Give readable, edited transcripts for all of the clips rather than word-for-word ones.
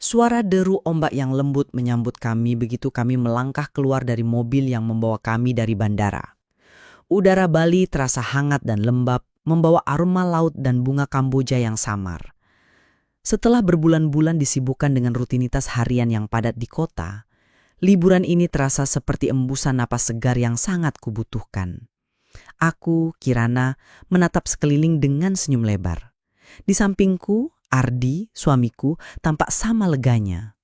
Suara deru ombak yang lembut menyambut kami begitu kami melangkah keluar dari mobil yang membawa kami dari bandara. Udara Bali terasa hangat dan lembab, membawa aroma laut dan bunga kamboja yang samar. Setelah berbulan-bulan disibukkan dengan rutinitas harian yang padat di kota, liburan ini terasa seperti embusan napas segar yang sangat kubutuhkan. Aku, Kirana, menatap sekeliling dengan senyum lebar. Di sampingku, Ardi, suamiku, tampak sama leganya.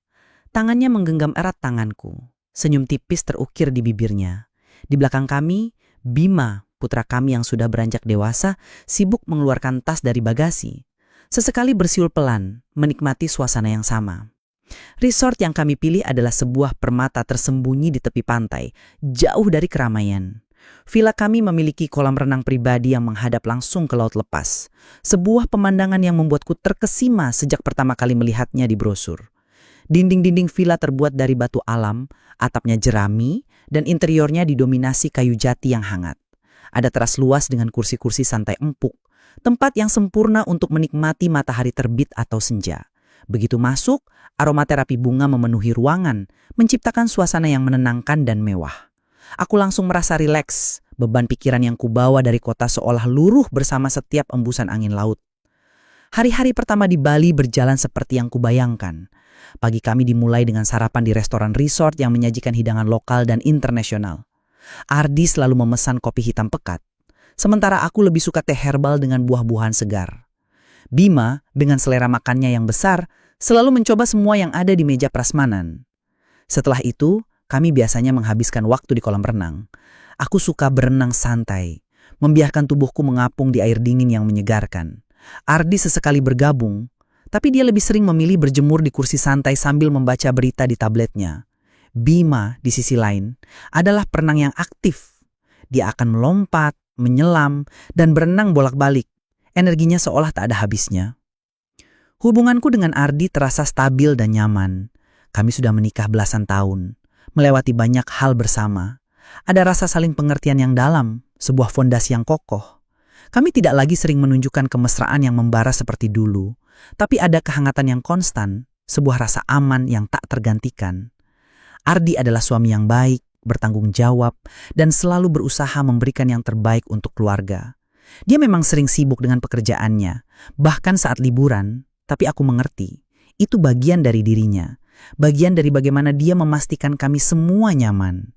Tangannya menggenggam erat tanganku. Senyum tipis terukir di bibirnya. Di belakang kami, Bima, putra kami yang sudah beranjak dewasa, sibuk mengeluarkan tas dari bagasi. Sesekali bersiul pelan, menikmati suasana yang sama. Resort yang kami pilih adalah sebuah permata tersembunyi di tepi pantai, jauh dari keramaian. Villa kami memiliki kolam renang pribadi yang menghadap langsung ke laut lepas. Sebuah pemandangan yang membuatku terkesima sejak pertama kali melihatnya di brosur. Dinding-dinding villa terbuat dari batu alam, atapnya jerami, dan interiornya didominasi kayu jati yang hangat. Ada teras luas dengan kursi-kursi santai empuk, tempat yang sempurna untuk menikmati matahari terbit atau senja. Begitu masuk, aromaterapi bunga memenuhi ruangan, menciptakan suasana yang menenangkan dan mewah. Aku langsung merasa rileks, beban pikiran yang kubawa dari kota seolah luruh bersama setiap embusan angin laut. Hari-hari pertama di Bali berjalan seperti yang kubayangkan. Pagi kami dimulai dengan sarapan di restoran resort yang menyajikan hidangan lokal dan internasional. Ardi selalu memesan kopi hitam pekat, sementara aku lebih suka teh herbal dengan buah-buahan segar. Bima, dengan selera makannya yang besar, selalu mencoba semua yang ada di meja prasmanan. Setelah itu, kami biasanya menghabiskan waktu di kolam renang. Aku suka berenang santai, membiarkan tubuhku mengapung di air dingin yang menyegarkan. Ardi sesekali bergabung, tapi dia lebih sering memilih berjemur di kursi santai sambil membaca berita di tabletnya. Bima, di sisi lain, adalah perenang yang aktif. Dia akan melompat, menyelam, dan berenang bolak-balik. Energinya seolah tak ada habisnya. Hubunganku dengan Ardi terasa stabil dan nyaman. Kami sudah menikah belasan tahun, melewati banyak hal bersama. Ada rasa saling pengertian yang dalam, sebuah fondasi yang kokoh. Kami tidak lagi sering menunjukkan kemesraan yang membara seperti dulu, tapi ada kehangatan yang konstan, sebuah rasa aman yang tak tergantikan. Ardi adalah suami yang baik, bertanggung jawab, dan selalu berusaha memberikan yang terbaik untuk keluarga. Dia memang sering sibuk dengan pekerjaannya, bahkan saat liburan, tapi aku mengerti, itu bagian dari dirinya. Bagian dari bagaimana dia memastikan kami semua nyaman.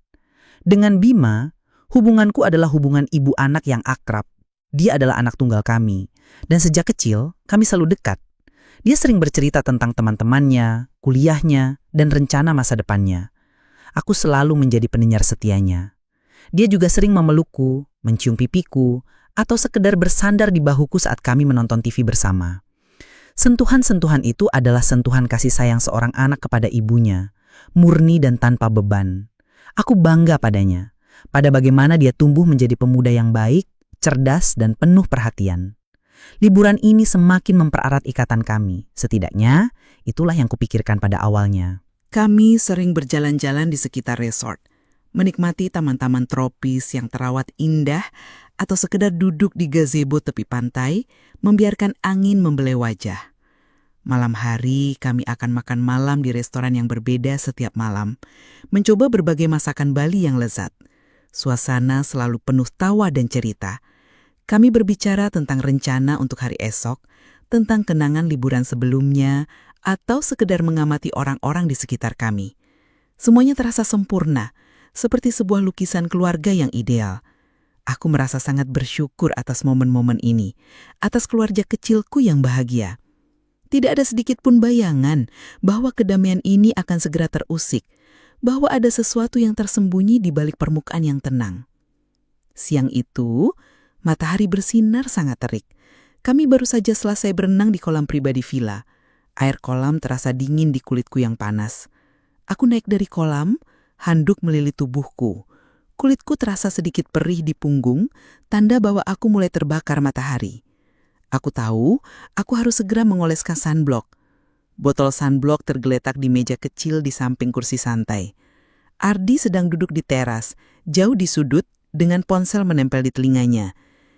Dengan Bima, hubunganku adalah hubungan ibu anak yang akrab. Dia adalah anak tunggal kami, dan sejak kecil kami selalu dekat. Dia sering bercerita tentang teman-temannya, kuliahnya, dan rencana masa depannya. Aku selalu menjadi pendengar setianya. Dia juga sering memelukku, mencium pipiku, atau sekedar bersandar di bahuku saat kami menonton TV bersama. Sentuhan-sentuhan itu adalah sentuhan kasih sayang seorang anak kepada ibunya, murni dan tanpa beban. Aku bangga padanya, pada bagaimana dia tumbuh menjadi pemuda yang baik, cerdas, dan penuh perhatian. Liburan ini semakin mempererat ikatan kami, setidaknya itulah yang kupikirkan pada awalnya. Kami sering berjalan-jalan di sekitar resort, menikmati taman-taman tropis yang terawat indah atau sekedar duduk di gazebo tepi pantai, membiarkan angin membelai wajah. Malam hari kami akan makan malam di restoran yang berbeda setiap malam, mencoba berbagai masakan Bali yang lezat. Suasana selalu penuh tawa dan cerita. Kami berbicara tentang rencana untuk hari esok, tentang kenangan liburan sebelumnya, atau sekedar mengamati orang-orang di sekitar kami. Semuanya terasa sempurna, seperti sebuah lukisan keluarga yang ideal. Aku merasa sangat bersyukur atas momen-momen ini, atas keluarga kecilku yang bahagia. Tidak ada sedikit pun bayangan bahwa kedamaian ini akan segera terusik, bahwa ada sesuatu yang tersembunyi di balik permukaan yang tenang. Siang itu, matahari bersinar sangat terik. Kami baru saja selesai berenang di kolam pribadi villa. Air kolam terasa dingin di kulitku yang panas. Aku naik dari kolam, handuk melilit tubuhku. Kulitku terasa sedikit perih di punggung, tanda bahwa aku mulai terbakar matahari. Aku tahu, aku harus segera mengoleskan sunblock. Botol sunblock tergeletak di meja kecil di samping kursi santai. Ardi sedang duduk di teras, jauh di sudut, dengan ponsel menempel di telinganya.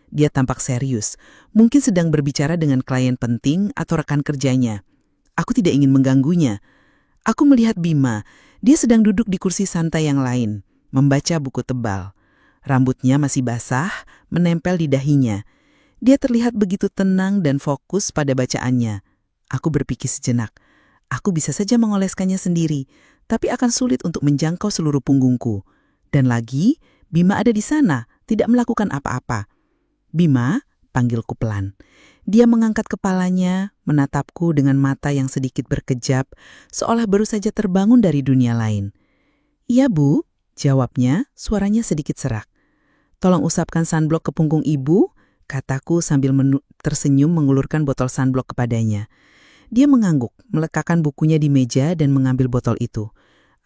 Dia tampak serius, mungkin sedang berbicara dengan klien penting atau rekan kerjanya. Aku tidak ingin mengganggunya. Aku melihat Bima. Dia sedang duduk di kursi santai yang lain, membaca buku tebal. Rambutnya masih basah, menempel di dahinya. Dia terlihat begitu tenang dan fokus pada bacaannya. Aku berpikir sejenak. Aku bisa saja mengoleskannya sendiri, tapi akan sulit untuk menjangkau seluruh punggungku. Dan lagi, Bima ada di sana, tidak melakukan apa-apa. Bima, panggilku pelan. Dia mengangkat kepalanya, menatapku dengan mata yang sedikit berkejap, seolah baru saja terbangun dari dunia lain. "Iya, Bu," jawabnya, suaranya sedikit serak. "Tolong usapkan sunblock ke punggung Ibu," kataku sambil tersenyum mengulurkan botol sunblock kepadanya. Dia mengangguk, meletakkan bukunya di meja dan mengambil botol itu.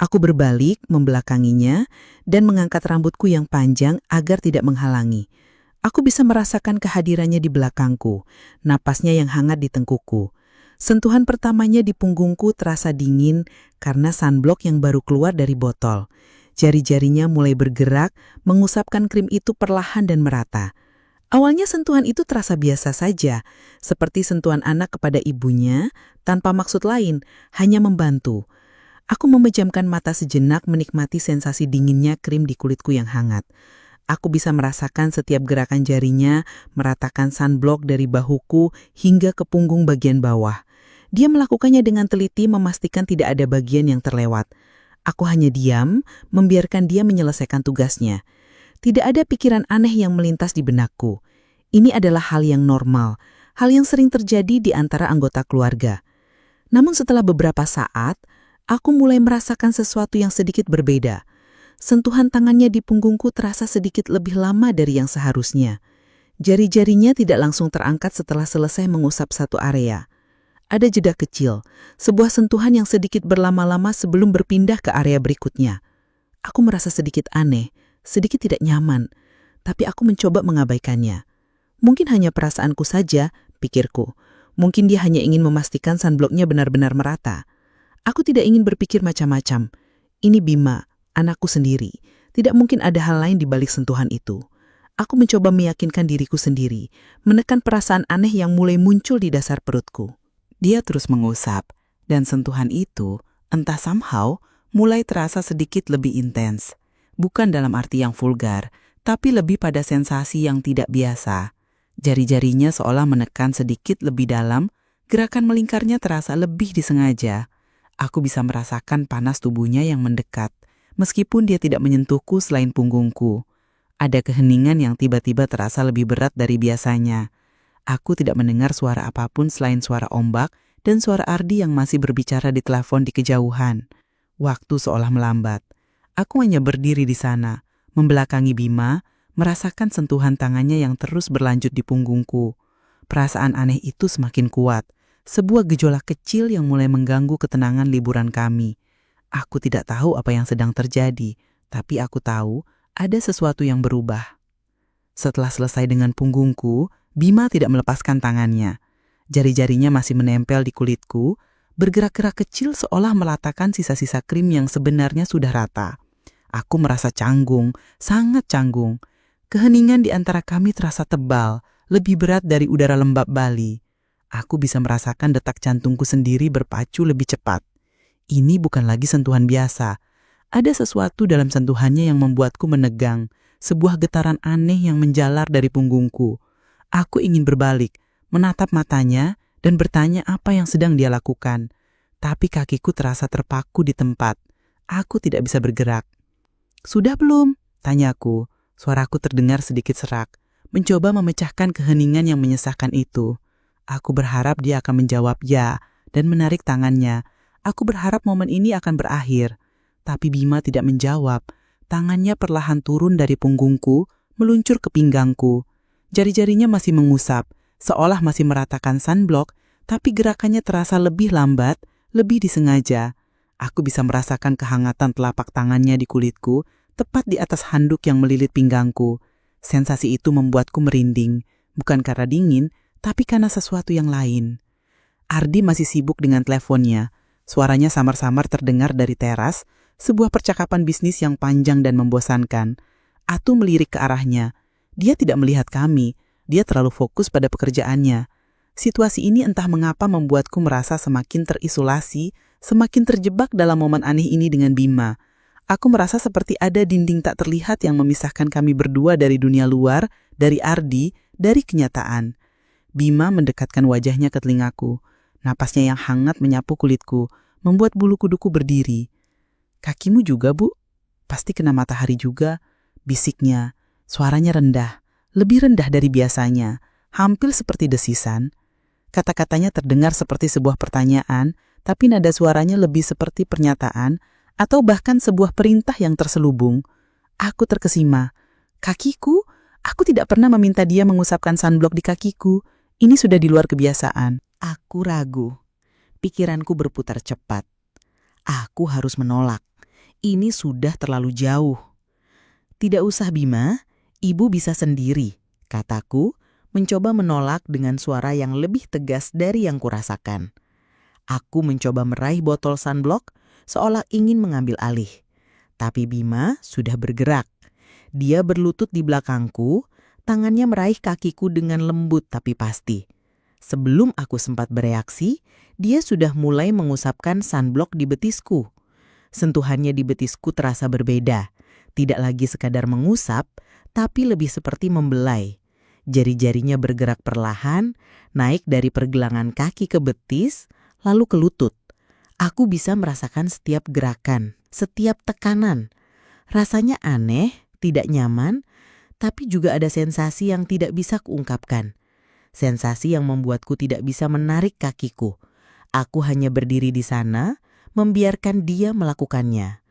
Aku berbalik, membelakanginya, dan mengangkat rambutku yang panjang agar tidak menghalangi. Aku bisa merasakan kehadirannya di belakangku, napasnya yang hangat di tengkukku. Sentuhan pertamanya di punggungku terasa dingin karena sunblock yang baru keluar dari botol. Jari-jarinya mulai bergerak, mengusapkan krim itu perlahan dan merata. Awalnya sentuhan itu terasa biasa saja, seperti sentuhan anak kepada ibunya, tanpa maksud lain, hanya membantu. Aku memejamkan mata sejenak menikmati sensasi dinginnya krim di kulitku yang hangat. Aku bisa merasakan setiap gerakan jarinya, meratakan sunblock dari bahuku hingga ke punggung bagian bawah. Dia melakukannya dengan teliti memastikan tidak ada bagian yang terlewat. Aku hanya diam, membiarkan dia menyelesaikan tugasnya. Tidak ada pikiran aneh yang melintas di benakku. Ini adalah hal yang normal, hal yang sering terjadi di antara anggota keluarga. Namun setelah beberapa saat, aku mulai merasakan sesuatu yang sedikit berbeda. Sentuhan tangannya di punggungku terasa sedikit lebih lama dari yang seharusnya. Jari-jarinya tidak langsung terangkat setelah selesai mengusap satu area. Ada jeda kecil, sebuah sentuhan yang sedikit berlama-lama sebelum berpindah ke area berikutnya. Aku merasa sedikit aneh, sedikit tidak nyaman, tapi aku mencoba mengabaikannya. Mungkin hanya perasaanku saja, pikirku. Mungkin dia hanya ingin memastikan sunblocknya benar-benar merata. Aku tidak ingin berpikir macam-macam. Ini Bima, anakku sendiri. Tidak mungkin ada hal lain di balik sentuhan itu. Aku mencoba meyakinkan diriku sendiri, menekan perasaan aneh yang mulai muncul di dasar perutku. Dia terus mengusap, dan sentuhan itu, entah somehow, mulai terasa sedikit lebih intens. Bukan dalam arti yang vulgar, tapi lebih pada sensasi yang tidak biasa. Jari-jarinya seolah menekan sedikit lebih dalam, gerakan melingkarnya terasa lebih disengaja. Aku bisa merasakan panas tubuhnya yang mendekat, meskipun dia tidak menyentuhku selain punggungku. Ada keheningan yang tiba-tiba terasa lebih berat dari biasanya. Aku tidak mendengar suara apapun selain suara ombak dan suara Ardi yang masih berbicara di telepon di kejauhan. Waktu seolah melambat. Aku hanya berdiri di sana, membelakangi Bima, merasakan sentuhan tangannya yang terus berlanjut di punggungku. Perasaan aneh itu semakin kuat, sebuah gejolak kecil yang mulai mengganggu ketenangan liburan kami. Aku tidak tahu apa yang sedang terjadi, tapi aku tahu ada sesuatu yang berubah. Setelah selesai dengan punggungku, Bima tidak melepaskan tangannya. Jari-jarinya masih menempel di kulitku, bergerak-gerak kecil seolah melatakan sisa-sisa krim yang sebenarnya sudah rata. Aku merasa canggung, sangat canggung. Keheningan di antara kami terasa tebal, lebih berat dari udara lembab Bali. Aku bisa merasakan detak jantungku sendiri berpacu lebih cepat. Ini bukan lagi sentuhan biasa. Ada sesuatu dalam sentuhannya yang membuatku menegang, sebuah getaran aneh yang menjalar dari punggungku. Aku ingin berbalik, menatap matanya, dan bertanya apa yang sedang dia lakukan. Tapi kakiku terasa terpaku di tempat. Aku tidak bisa bergerak. "Sudah belum?" tanyaku. Suaraku terdengar sedikit serak, mencoba memecahkan keheningan yang menyesakkan itu. Aku berharap dia akan menjawab ya, dan menarik tangannya. Aku berharap momen ini akan berakhir. Tapi Bima tidak menjawab. Tangannya perlahan turun dari punggungku, meluncur ke pinggangku. Jari-jarinya masih mengusap, seolah masih meratakan sunblock, tapi gerakannya terasa lebih lambat, lebih disengaja. Aku bisa merasakan kehangatan telapak tangannya di kulitku, tepat di atas handuk yang melilit pinggangku. Sensasi itu membuatku merinding, bukan karena dingin, tapi karena sesuatu yang lain. Ardi masih sibuk dengan teleponnya. Suaranya samar-samar terdengar dari teras, sebuah percakapan bisnis yang panjang dan membosankan. Atu melirik ke arahnya. Dia tidak melihat kami, dia terlalu fokus pada pekerjaannya. Situasi ini entah mengapa membuatku merasa semakin terisolasi, semakin terjebak dalam momen aneh ini dengan Bima. Aku merasa seperti ada dinding tak terlihat yang memisahkan kami berdua dari dunia luar, dari Ardi, dari kenyataan. Bima mendekatkan wajahnya ke telingaku. Napasnya yang hangat menyapu kulitku, membuat bulu kuduku berdiri. "Kakimu juga, Bu? Pasti kena matahari juga," bisiknya. Suaranya rendah, lebih rendah dari biasanya, hampir seperti desisan. Kata-katanya terdengar seperti sebuah pertanyaan, tapi nada suaranya lebih seperti pernyataan, atau bahkan sebuah perintah yang terselubung. Aku terkesima. Kakiku? Aku tidak pernah meminta dia mengusapkan sunblock di kakiku. Ini sudah di luar kebiasaan. Aku ragu. Pikiranku berputar cepat. Aku harus menolak. Ini sudah terlalu jauh. "Tidak usah, Bima. Ibu bisa sendiri," kataku, mencoba menolak dengan suara yang lebih tegas dari yang kurasakan. Aku mencoba meraih botol sunblock, seolah ingin mengambil alih. Tapi Bima sudah bergerak. Dia berlutut di belakangku, tangannya meraih kakiku dengan lembut tapi pasti. Sebelum aku sempat bereaksi, dia sudah mulai mengusapkan sunblock di betisku. Sentuhannya di betisku terasa berbeda. Tidak lagi sekadar mengusap, tapi lebih seperti membelai. Jari-jarinya bergerak perlahan, naik dari pergelangan kaki ke betis, lalu ke lutut. Aku bisa merasakan setiap gerakan, setiap tekanan. Rasanya aneh, tidak nyaman, tapi juga ada sensasi yang tidak bisa kuungkapkan. Sensasi yang membuatku tidak bisa menarik kakiku. Aku hanya berdiri di sana, membiarkan dia melakukannya.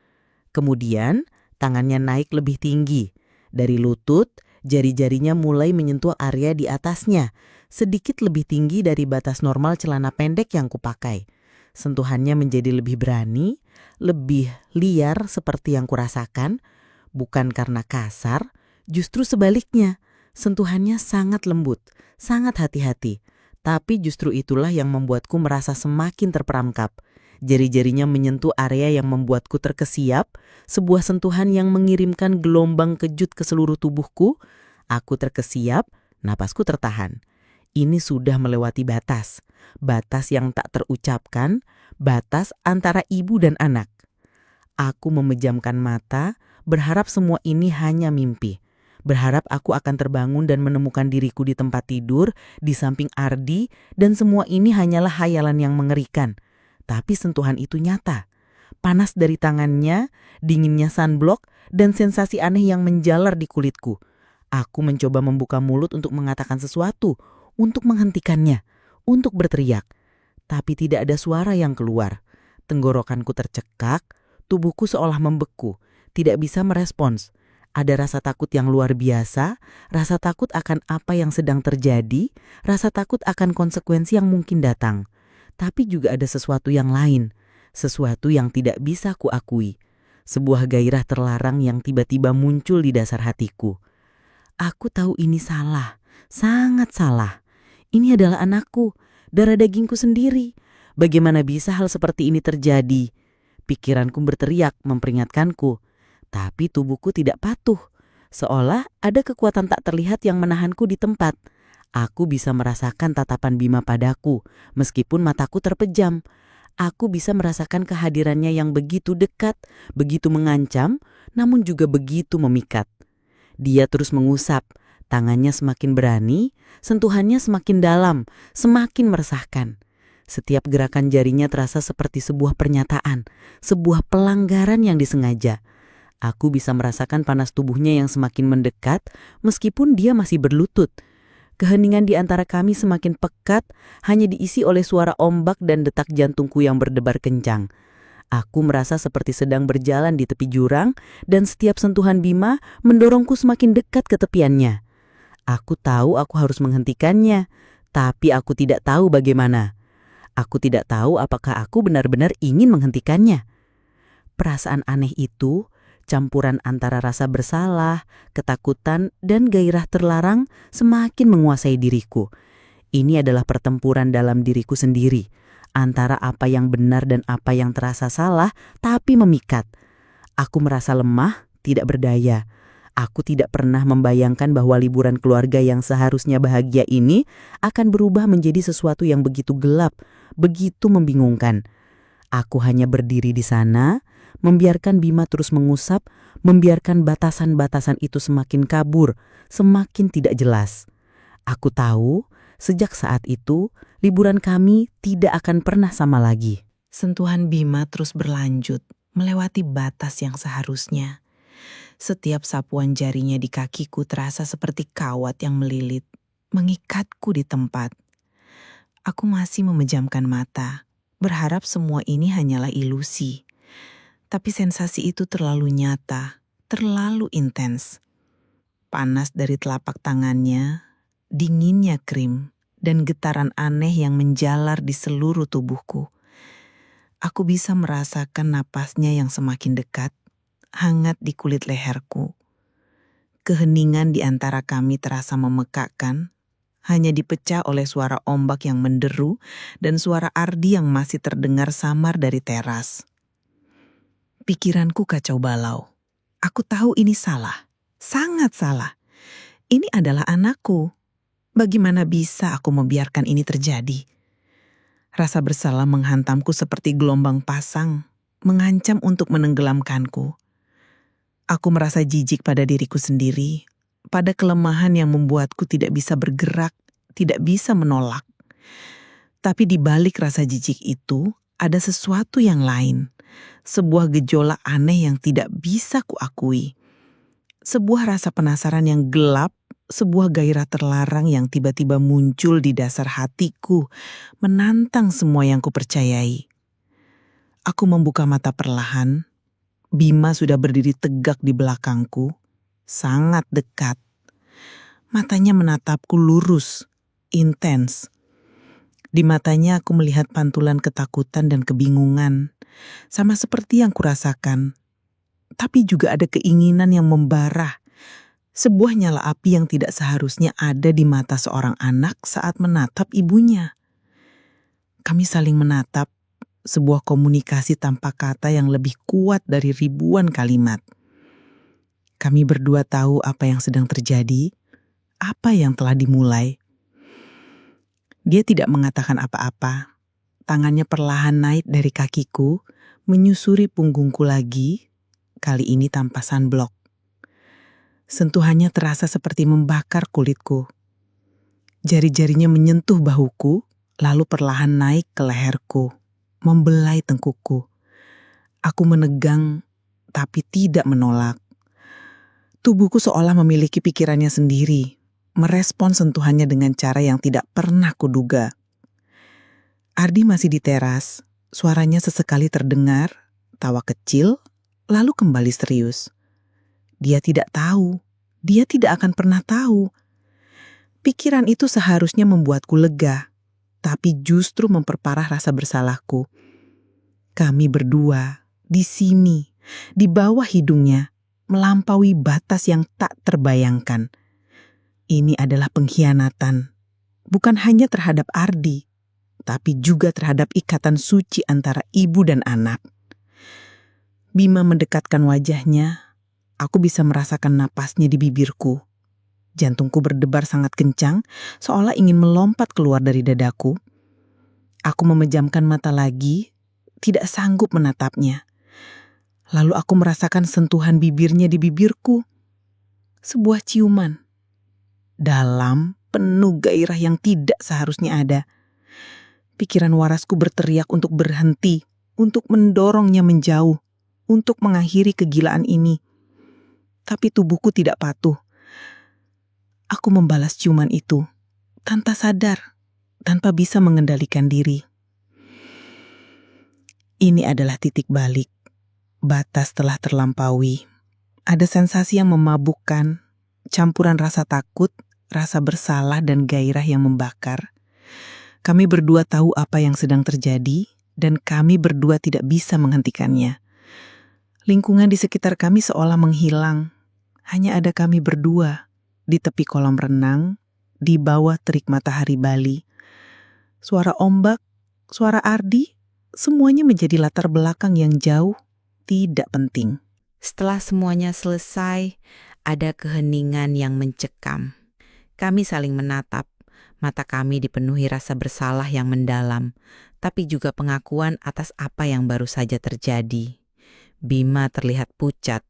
Kemudian, tangannya naik lebih tinggi. Dari lutut, jari-jarinya mulai menyentuh area di atasnya, sedikit lebih tinggi dari batas normal celana pendek yang kupakai. Sentuhannya menjadi lebih berani, lebih liar seperti yang kurasakan, bukan karena kasar, justru sebaliknya. Sentuhannya sangat lembut, sangat hati-hati, tapi justru itulah yang membuatku merasa semakin terperangkap. Jari-jarinya menyentuh area yang membuatku terkesiap, sebuah sentuhan yang mengirimkan gelombang kejut ke seluruh tubuhku. Aku terkesiap, napasku tertahan. Ini sudah melewati batas. Batas yang tak terucapkan, batas antara ibu dan anak. Aku memejamkan mata, berharap semua ini hanya mimpi. Berharap aku akan terbangun dan menemukan diriku di tempat tidur, di samping Ardi, dan semua ini hanyalah hayalan yang mengerikan. Tapi sentuhan itu nyata. Panas dari tangannya, dinginnya sunblock, dan sensasi aneh yang menjalar di kulitku. Aku mencoba membuka mulut untuk mengatakan sesuatu, untuk menghentikannya, untuk berteriak. Tapi tidak ada suara yang keluar. Tenggorokanku tercekak, tubuhku seolah membeku, tidak bisa merespons. Ada rasa takut yang luar biasa, rasa takut akan apa yang sedang terjadi, rasa takut akan konsekuensi yang mungkin datang. Tapi juga ada sesuatu yang lain, sesuatu yang tidak bisa kuakui. Sebuah gairah terlarang yang tiba-tiba muncul di dasar hatiku. Aku tahu ini salah, sangat salah. Ini adalah anakku, darah dagingku sendiri. Bagaimana bisa hal seperti ini terjadi? Pikiranku berteriak memperingatkanku, tapi tubuhku tidak patuh. Seolah ada kekuatan tak terlihat yang menahanku di tempat. Aku bisa merasakan tatapan Bima padaku, meskipun mataku terpejam. Aku bisa merasakan kehadirannya yang begitu dekat, begitu mengancam, namun juga begitu memikat. Dia terus mengusap, tangannya semakin berani, sentuhannya semakin dalam, semakin meresahkan. Setiap gerakan jarinya terasa seperti sebuah pernyataan, sebuah pelanggaran yang disengaja. Aku bisa merasakan panas tubuhnya yang semakin mendekat, meskipun dia masih berlutut. Keheningan di antara kami semakin pekat, hanya diisi oleh suara ombak dan detak jantungku yang berdebar kencang. Aku merasa seperti sedang berjalan di tepi jurang, dan setiap sentuhan Bima mendorongku semakin dekat ke tepiannya. Aku tahu aku harus menghentikannya, tapi aku tidak tahu bagaimana. Aku tidak tahu apakah aku benar-benar ingin menghentikannya. Perasaan aneh itu, campuran antara rasa bersalah, ketakutan, dan gairah terlarang semakin menguasai diriku. Ini adalah pertempuran dalam diriku sendiri, antara apa yang benar dan apa yang terasa salah, tapi memikat. Aku merasa lemah, tidak berdaya. Aku tidak pernah membayangkan bahwa liburan keluarga yang seharusnya bahagia ini akan berubah menjadi sesuatu yang begitu gelap, begitu membingungkan. Aku hanya berdiri di sana, membiarkan Bima terus mengusap, membiarkan batasan-batasan itu semakin kabur, semakin tidak jelas. Aku tahu, sejak saat itu, liburan kami tidak akan pernah sama lagi. Sentuhan Bima terus berlanjut, melewati batas yang seharusnya. Setiap sapuan jarinya di kakiku terasa seperti kawat yang melilit, mengikatku di tempat. Aku masih memejamkan mata, berharap semua ini hanyalah ilusi. Tapi sensasi itu terlalu nyata, terlalu intens. Panas dari telapak tangannya, dinginnya krim, dan getaran aneh yang menjalar di seluruh tubuhku. Aku bisa merasakan napasnya yang semakin dekat, hangat di kulit leherku. Keheningan di antara kami terasa memekakkan, hanya dipecah oleh suara ombak yang menderu dan suara Ardi yang masih terdengar samar dari teras. Pikiranku kacau balau. Aku tahu ini salah, sangat salah. Ini adalah anakku. Bagaimana bisa aku membiarkan ini terjadi? Rasa bersalah menghantamku seperti gelombang pasang, mengancam untuk menenggelamkanku. Aku merasa jijik pada diriku sendiri, pada kelemahan yang membuatku tidak bisa bergerak, tidak bisa menolak. Tapi di balik rasa jijik itu, ada sesuatu yang lain. Sebuah gejolak aneh yang tidak bisa kuakui. Sebuah rasa penasaran yang gelap, sebuah gairah terlarang yang tiba-tiba muncul di dasar hatiku, menantang semua yang kupercayai. Aku membuka mata perlahan. Bima sudah berdiri tegak di belakangku, sangat dekat. Matanya menatapku lurus, intens. Di matanya aku melihat pantulan ketakutan dan kebingungan, sama seperti yang kurasakan. Tapi juga ada keinginan yang membara, sebuah nyala api yang tidak seharusnya ada di mata seorang anak saat menatap ibunya. Kami saling menatap, sebuah komunikasi tanpa kata yang lebih kuat dari ribuan kalimat. Kami berdua tahu apa yang sedang terjadi, apa yang telah dimulai. Dia tidak mengatakan apa-apa. Tangannya perlahan naik dari kakiku, menyusuri punggungku lagi, kali ini tanpa sunblock. Sentuhannya terasa seperti membakar kulitku. Jari-jarinya menyentuh bahuku, lalu perlahan naik ke leherku, membelai tengkukku. Aku menegang, tapi tidak menolak. Tubuhku seolah memiliki pikirannya sendiri, merespon sentuhannya dengan cara yang tidak pernah kuduga. Ardi masih di teras, suaranya sesekali terdengar, tawa kecil, lalu kembali serius. Dia tidak tahu, dia tidak akan pernah tahu. Pikiran itu seharusnya membuatku lega, tapi justru memperparah rasa bersalahku. Kami berdua, di sini, di bawah hidungnya, melampaui batas yang tak terbayangkan. Ini adalah pengkhianatan, bukan hanya terhadap Ardi, tapi juga terhadap ikatan suci antara ibu dan anak. Bima mendekatkan wajahnya, aku bisa merasakan napasnya di bibirku. Jantungku berdebar sangat kencang, seolah ingin melompat keluar dari dadaku. Aku memejamkan mata lagi, tidak sanggup menatapnya. Lalu aku merasakan sentuhan bibirnya di bibirku. Sebuah ciuman. Dalam, penuh gairah yang tidak seharusnya ada. Pikiran warasku berteriak untuk berhenti, untuk mendorongnya menjauh, untuk mengakhiri kegilaan ini. Tapi tubuhku tidak patuh. Aku membalas ciuman itu, tanpa sadar, tanpa bisa mengendalikan diri. Ini adalah titik balik. Batas telah terlampaui. Ada sensasi yang memabukkan, campuran rasa takut, rasa bersalah dan gairah yang membakar. Kami berdua tahu apa yang sedang terjadi, dan kami berdua tidak bisa menghentikannya. Lingkungan di sekitar kami seolah menghilang. Hanya ada kami berdua, di tepi kolam renang, di bawah terik matahari Bali. Suara ombak, suara Ardi, semuanya menjadi latar belakang yang jauh, tidak penting. Setelah semuanya selesai, ada keheningan yang mencekam. Kami saling menatap, mata kami dipenuhi rasa bersalah yang mendalam, tapi juga pengakuan atas apa yang baru saja terjadi. Bima terlihat pucat,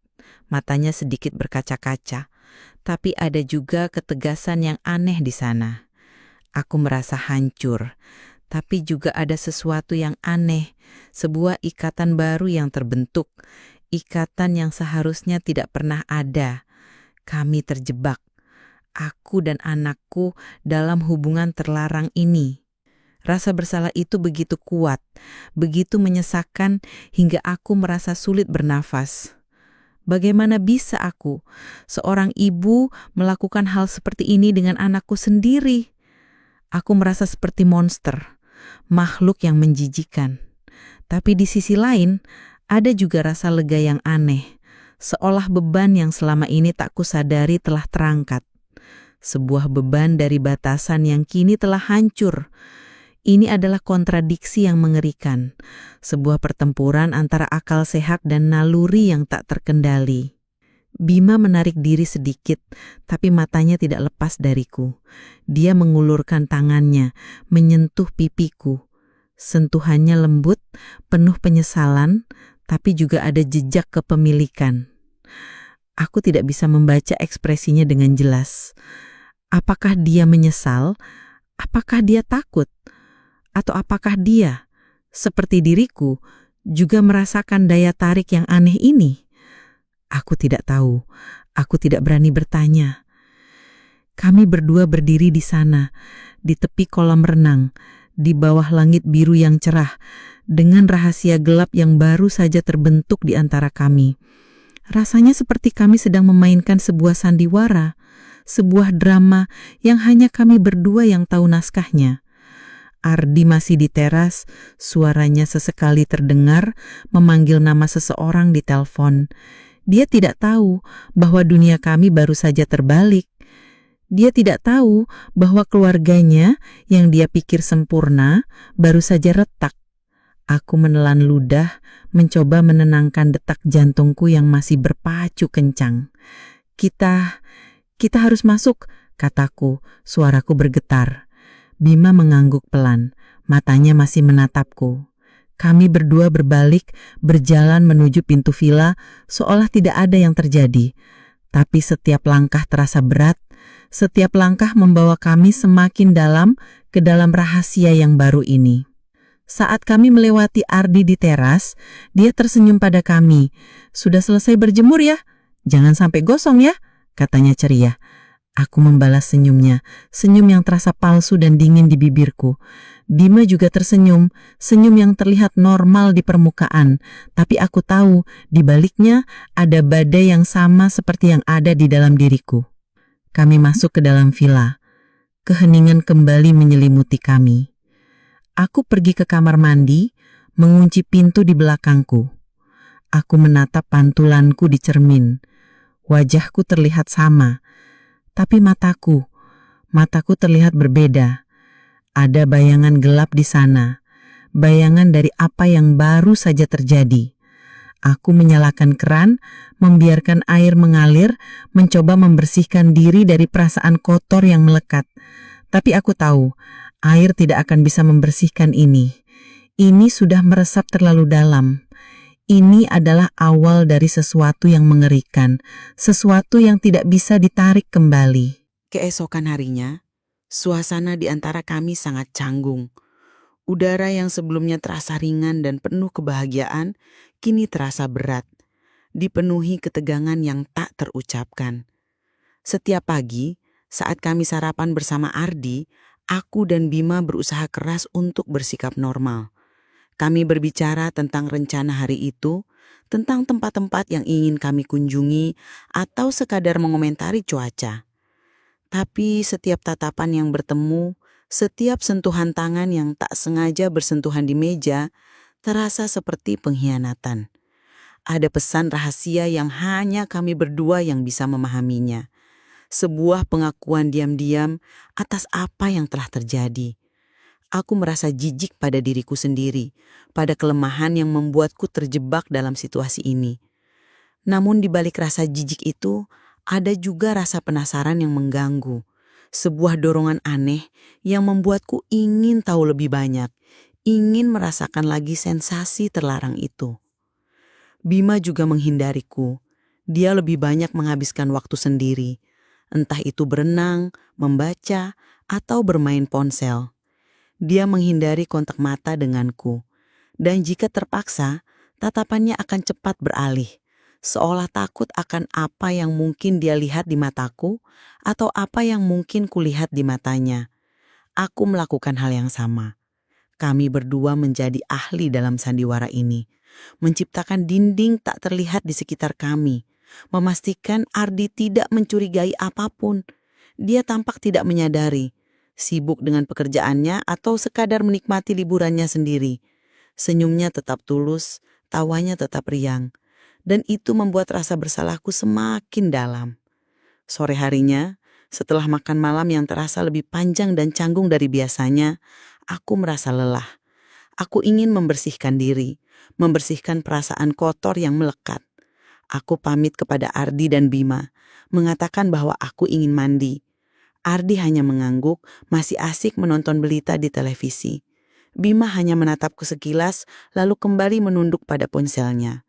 matanya sedikit berkaca-kaca, tapi ada juga ketegasan yang aneh di sana. Aku merasa hancur, tapi juga ada sesuatu yang aneh, sebuah ikatan baru yang terbentuk, ikatan yang seharusnya tidak pernah ada. Kami terjebak, aku dan anakku dalam hubungan terlarang ini. Rasa bersalah itu begitu kuat, begitu menyesakkan hingga aku merasa sulit bernafas. Bagaimana bisa aku, seorang ibu, melakukan hal seperti ini dengan anakku sendiri? Aku merasa seperti monster, makhluk yang menjijikan. Tapi di sisi lain, ada juga rasa lega yang aneh, seolah beban yang selama ini tak kusadari telah terangkat. Sebuah beban dari batasan yang kini telah hancur. Ini adalah kontradiksi yang mengerikan, sebuah pertempuran antara akal sehat dan naluri yang tak terkendali. Bima menarik diri sedikit, tapi matanya tidak lepas dariku. Dia mengulurkan tangannya, menyentuh pipiku. Sentuhannya lembut, penuh penyesalan, tapi juga ada jejak kepemilikan. Aku tidak bisa membaca ekspresinya dengan jelas. Apakah dia menyesal? Apakah dia takut? Atau apakah dia, seperti diriku, juga merasakan daya tarik yang aneh ini? Aku tidak tahu. Aku tidak berani bertanya. Kami berdua berdiri di sana, di tepi kolam renang, di bawah langit biru yang cerah, dengan rahasia gelap yang baru saja terbentuk di antara kami. Rasanya seperti kami sedang memainkan sebuah sandiwara, sebuah drama yang hanya kami berdua yang tahu naskahnya. Ardi masih di teras, suaranya sesekali terdengar memanggil nama seseorang di telepon. Dia tidak tahu bahwa dunia kami baru saja terbalik. Dia tidak tahu bahwa keluarganya yang dia pikir sempurna baru saja retak. Aku menelan ludah, mencoba menenangkan detak jantungku yang masih berpacu kencang. Kita harus masuk, kataku, suaraku bergetar. Bima mengangguk pelan, matanya masih menatapku. Kami berdua berbalik, berjalan menuju pintu villa, seolah tidak ada yang terjadi. Tapi setiap langkah terasa berat, setiap langkah membawa kami semakin dalam ke dalam rahasia yang baru ini. Saat kami melewati Ardi di teras, dia tersenyum pada kami. "Sudah selesai berjemur ya? Jangan sampai gosong ya," katanya ceria. Aku membalas senyumnya, senyum yang terasa palsu dan dingin di bibirku. Bima juga tersenyum, senyum yang terlihat normal di permukaan, tapi aku tahu di baliknya ada badai yang sama seperti yang ada di dalam diriku. Kami masuk ke dalam villa. Keheningan kembali menyelimuti kami. Aku pergi ke kamar mandi, mengunci pintu di belakangku. Aku menatap pantulanku di cermin. Wajahku terlihat sama. Tapi mataku terlihat berbeda. Ada bayangan gelap di sana, bayangan dari apa yang baru saja terjadi. Aku menyalakan keran, membiarkan air mengalir, mencoba membersihkan diri dari perasaan kotor yang melekat. Tapi aku tahu, air tidak akan bisa membersihkan ini. Ini sudah meresap terlalu dalam. Ini adalah awal dari sesuatu yang mengerikan, sesuatu yang tidak bisa ditarik kembali. Keesokan harinya, suasana di antara kami sangat canggung. Udara yang sebelumnya terasa ringan dan penuh kebahagiaan, kini terasa berat, dipenuhi ketegangan yang tak terucapkan. Setiap pagi, saat kami sarapan bersama Ardi, aku dan Bima berusaha keras untuk bersikap normal. Kami berbicara tentang rencana hari itu, tentang tempat-tempat yang ingin kami kunjungi, atau sekadar mengomentari cuaca. Tapi setiap tatapan yang bertemu, setiap sentuhan tangan yang tak sengaja bersentuhan di meja, terasa seperti pengkhianatan. Ada pesan rahasia yang hanya kami berdua yang bisa memahaminya. Sebuah pengakuan diam-diam atas apa yang telah terjadi. Aku merasa jijik pada diriku sendiri, pada kelemahan yang membuatku terjebak dalam situasi ini. Namun di balik rasa jijik itu, ada juga rasa penasaran yang mengganggu. Sebuah dorongan aneh yang membuatku ingin tahu lebih banyak, ingin merasakan lagi sensasi terlarang itu. Bima juga menghindariku. Dia lebih banyak menghabiskan waktu sendiri, entah itu berenang, membaca, atau bermain ponsel. Dia menghindari kontak mata denganku. Dan jika terpaksa, tatapannya akan cepat beralih, seolah takut akan apa yang mungkin dia lihat di mataku atau apa yang mungkin kulihat di matanya. Aku melakukan hal yang sama. Kami berdua menjadi ahli dalam sandiwara ini, menciptakan dinding tak terlihat di sekitar kami, memastikan Ardi tidak mencurigai apapun. Dia tampak tidak menyadari, sibuk dengan pekerjaannya atau sekadar menikmati liburannya sendiri. Senyumnya tetap tulus, tawanya tetap riang, dan itu membuat rasa bersalahku semakin dalam. Sore harinya, setelah makan malam yang terasa lebih panjang dan canggung dari biasanya, aku merasa lelah. Aku ingin membersihkan diri, membersihkan perasaan kotor yang melekat. Aku pamit kepada Ardi dan Bima, mengatakan bahwa aku ingin mandi. Ardi hanya mengangguk, masih asik menonton berita di televisi. Bima hanya menatapku sekilas, lalu kembali menunduk pada ponselnya.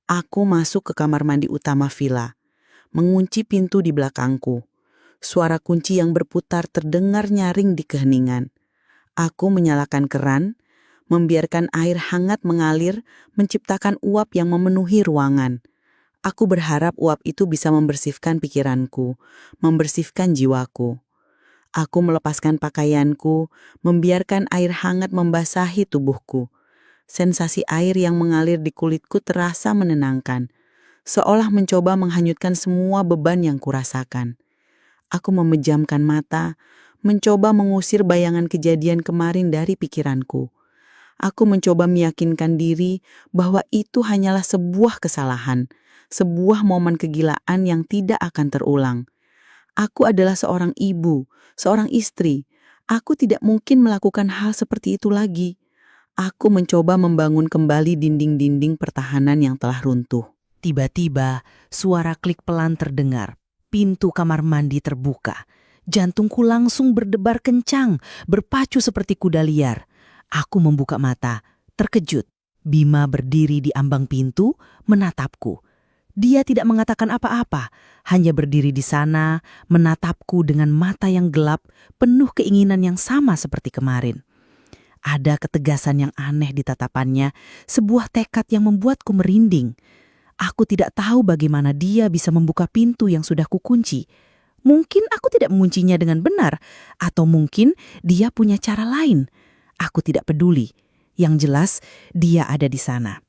Aku masuk ke kamar mandi utama villa, mengunci pintu di belakangku. Suara kunci yang berputar terdengar nyaring di keheningan. Aku menyalakan keran, membiarkan air hangat mengalir, menciptakan uap yang memenuhi ruangan. Aku berharap uap itu bisa membersihkan pikiranku, membersihkan jiwaku. Aku melepaskan pakaianku, membiarkan air hangat membasahi tubuhku. Sensasi air yang mengalir di kulitku terasa menenangkan, seolah mencoba menghanyutkan semua beban yang kurasakan. Aku memejamkan mata, mencoba mengusir bayangan kejadian kemarin dari pikiranku. Aku mencoba meyakinkan diri bahwa itu hanyalah sebuah kesalahan, sebuah momen kegilaan yang tidak akan terulang. Aku adalah seorang ibu, seorang istri. Aku tidak mungkin melakukan hal seperti itu lagi. Aku mencoba membangun kembali dinding-dinding pertahanan yang telah runtuh. Tiba-tiba, suara klik pelan terdengar. Pintu kamar mandi terbuka. Jantungku langsung berdebar kencang, berpacu seperti kuda liar. Aku membuka mata, terkejut. Bima berdiri di ambang pintu, menatapku. Dia tidak mengatakan apa-apa, hanya berdiri di sana, menatapku dengan mata yang gelap, penuh keinginan yang sama seperti kemarin. Ada ketegasan yang aneh di tatapannya, sebuah tekad yang membuatku merinding. Aku tidak tahu bagaimana dia bisa membuka pintu yang sudah kukunci. Mungkin aku tidak menguncinya dengan benar, atau mungkin dia punya cara lain. Aku tidak peduli. Yang jelas, dia ada di sana.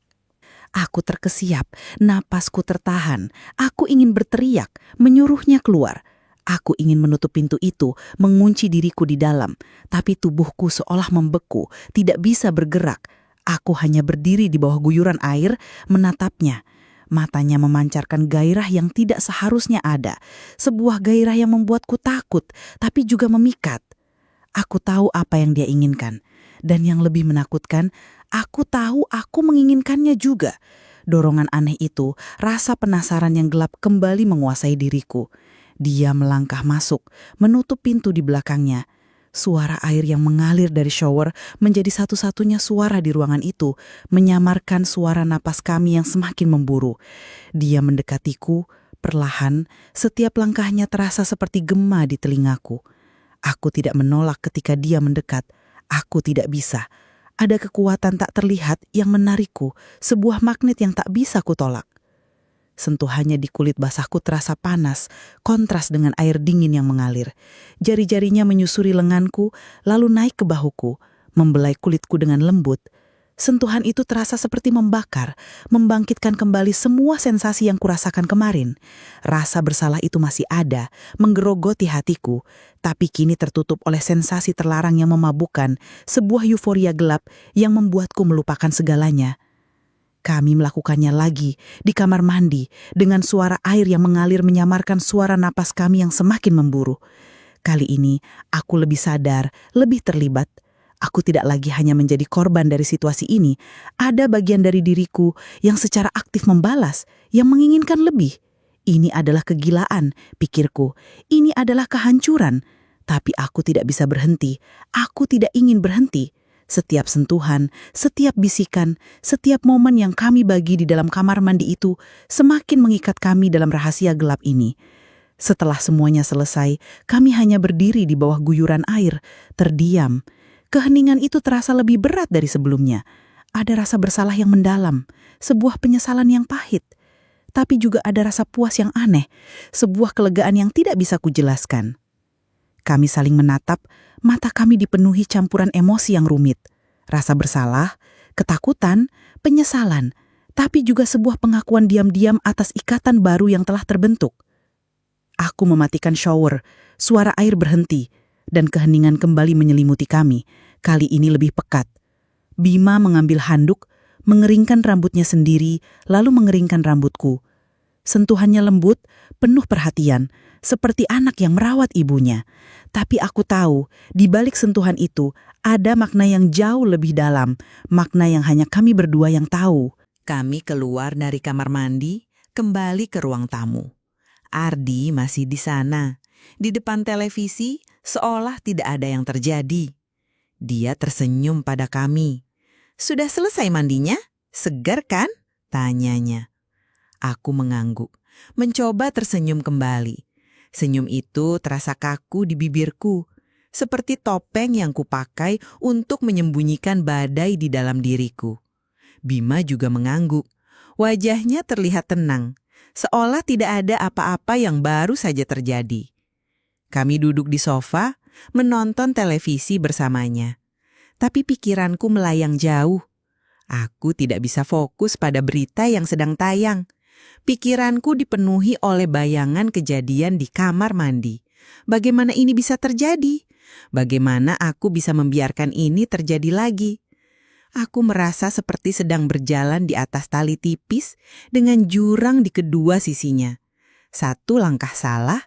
Aku terkesiap, napasku tertahan. Aku ingin berteriak, menyuruhnya keluar. Aku ingin menutup pintu itu, mengunci diriku di dalam. Tapi tubuhku seolah membeku, tidak bisa bergerak. Aku hanya berdiri di bawah guyuran air, menatapnya. Matanya memancarkan gairah yang tidak seharusnya ada. Sebuah gairah yang membuatku takut, tapi juga memikat. Aku tahu apa yang dia inginkan. Dan yang lebih menakutkan, aku tahu aku menginginkannya juga. Dorongan aneh itu, rasa penasaran yang gelap kembali menguasai diriku. Dia melangkah masuk, menutup pintu di belakangnya. Suara air yang mengalir dari shower menjadi satu-satunya suara di ruangan itu, menyamarkan suara napas kami yang semakin memburu. Dia mendekatiku, perlahan, setiap langkahnya terasa seperti gema di telingaku. Aku tidak menolak ketika dia mendekat. Aku tidak bisa. Ada kekuatan tak terlihat yang menarikku, sebuah magnet yang tak bisa kutolak. Sentuhannya di kulit basahku terasa panas, kontras dengan air dingin yang mengalir. Jari-jarinya menyusuri lenganku, lalu naik ke bahuku, membelai kulitku dengan lembut. Sentuhan itu terasa seperti membakar, membangkitkan kembali semua sensasi yang kurasakan kemarin. Rasa bersalah itu masih ada, menggerogoti hatiku, tapi kini tertutup oleh sensasi terlarang yang memabukkan, sebuah euforia gelap yang membuatku melupakan segalanya. Kami melakukannya lagi di kamar mandi dengan suara air yang mengalir menyamarkan suara napas kami yang semakin memburu. Kali ini aku lebih sadar, lebih terlibat. Aku tidak lagi hanya menjadi korban dari situasi ini. Ada bagian dari diriku yang secara aktif membalas, yang menginginkan lebih. Ini adalah kegilaan, pikirku. Ini adalah kehancuran. Tapi aku tidak bisa berhenti. Aku tidak ingin berhenti. Setiap sentuhan, setiap bisikan, setiap momen yang kami bagi di dalam kamar mandi itu semakin mengikat kami dalam rahasia gelap ini. Setelah semuanya selesai, kami hanya berdiri di bawah guyuran air, terdiam. Keheningan itu terasa lebih berat dari sebelumnya. Ada rasa bersalah yang mendalam, sebuah penyesalan yang pahit. Tapi juga ada rasa puas yang aneh, sebuah kelegaan yang tidak bisa kujelaskan. Kami saling menatap, mata kami dipenuhi campuran emosi yang rumit. Rasa bersalah, ketakutan, penyesalan, tapi juga sebuah pengakuan diam-diam atas ikatan baru yang telah terbentuk. Aku mematikan shower, suara air berhenti, dan keheningan kembali menyelimuti kami, kali ini lebih pekat. Bima mengambil handuk, mengeringkan rambutnya sendiri, lalu mengeringkan rambutku. Sentuhannya lembut, penuh perhatian, seperti anak yang merawat ibunya. Tapi aku tahu, di balik sentuhan itu, ada makna yang jauh lebih dalam, makna yang hanya kami berdua yang tahu. Kami keluar dari kamar mandi, kembali ke ruang tamu. Ardi masih di sana, di depan televisi, seolah tidak ada yang terjadi. Dia tersenyum pada kami. "Sudah selesai mandinya? Segar kan?" tanyanya. Aku mengangguk, mencoba tersenyum kembali. Senyum itu terasa kaku di bibirku, seperti topeng yang kupakai untuk menyembunyikan badai di dalam diriku. Bima juga mengangguk. Wajahnya terlihat tenang, seolah tidak ada apa-apa yang baru saja terjadi. Kami duduk di sofa, menonton televisi bersamanya. Tapi pikiranku melayang jauh. Aku tidak bisa fokus pada berita yang sedang tayang. Pikiranku dipenuhi oleh bayangan kejadian di kamar mandi. Bagaimana ini bisa terjadi? Bagaimana aku bisa membiarkan ini terjadi lagi? Aku merasa seperti sedang berjalan di atas tali tipis dengan jurang di kedua sisinya. Satu langkah salah